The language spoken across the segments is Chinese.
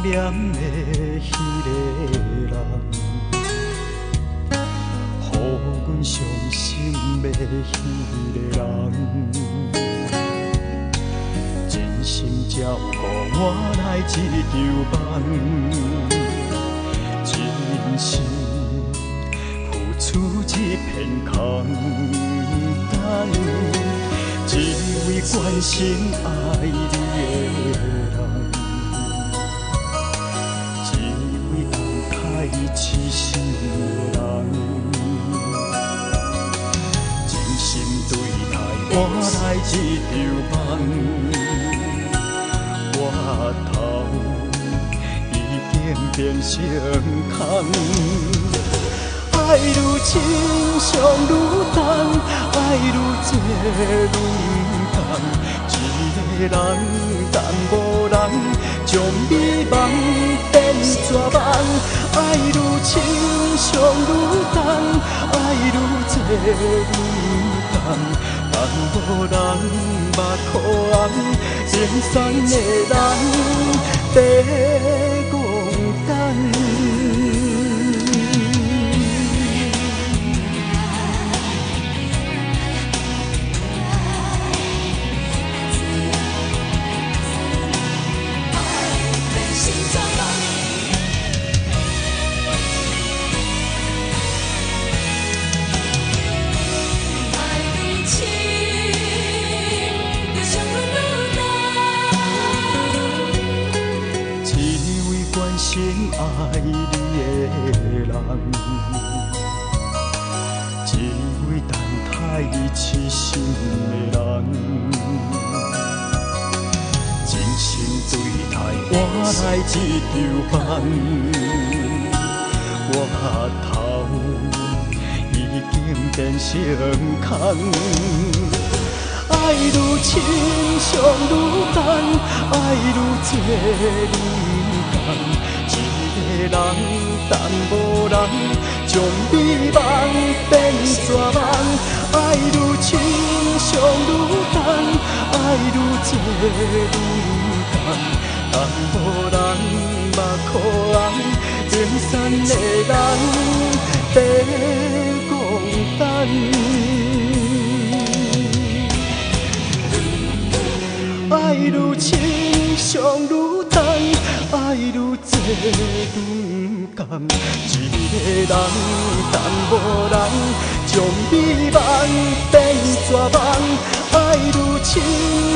念的迄个人，予阮伤心的迄个人，真心照顾我来一场梦，真心付出一片空等，只为关心爱你的人。痴心的人，真心对待我来一场梦，我头已经变成空。爱愈深伤愈重，爱愈多愈重，一个人等无人，将美梦变绝望。爱愈深伤愈重，爱愈多愈重，等无人目眶红，情酸的人在孤单。心爱你的人，只为等待你痴心的人，真心对待我来一场梦，我头已经变成空。爱愈深伤愈重，爱愈多愈重，一个人等无人，将美梦变绝望。爱愈深伤愈重，爱愈多愈重，等无人目眶红，情酸的人在孤单。爱愈深伤愈重，爱愈多愈甘，一个人等无人，将美梦变绝望。爱愈深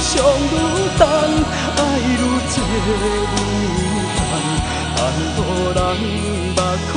伤愈重，爱愈多愈甘，等无人目眶